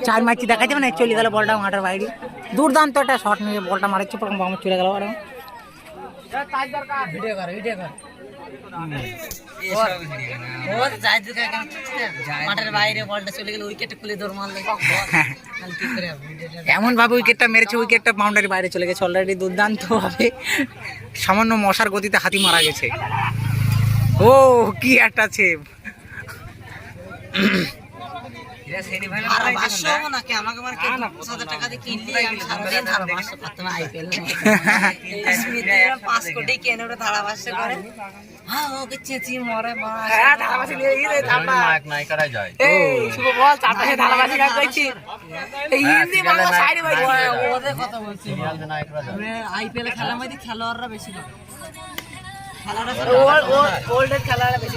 চার ম্যাচ দেখা যাবে না, চলে গেল বলটা মাঠের বাইরে। দুর্দান্ত একটা শট নিয়ে বলটা মারছে, চলে গেল। মাঠের বাইরে বলটা চলে গেল, উইকেট খুলে দৌড় মারলে এমন ভাবে উইকেটটা মেরেছে, উইকেটটা বাউন্ডারি বাইরে চলে গেছে অলরেডি। দুর্দান্ত ভাবে সামান্য মশার গতিতে হাতি মারা গেছে। ও কি একটা সেভ! খেলোয়াড়রা বেশি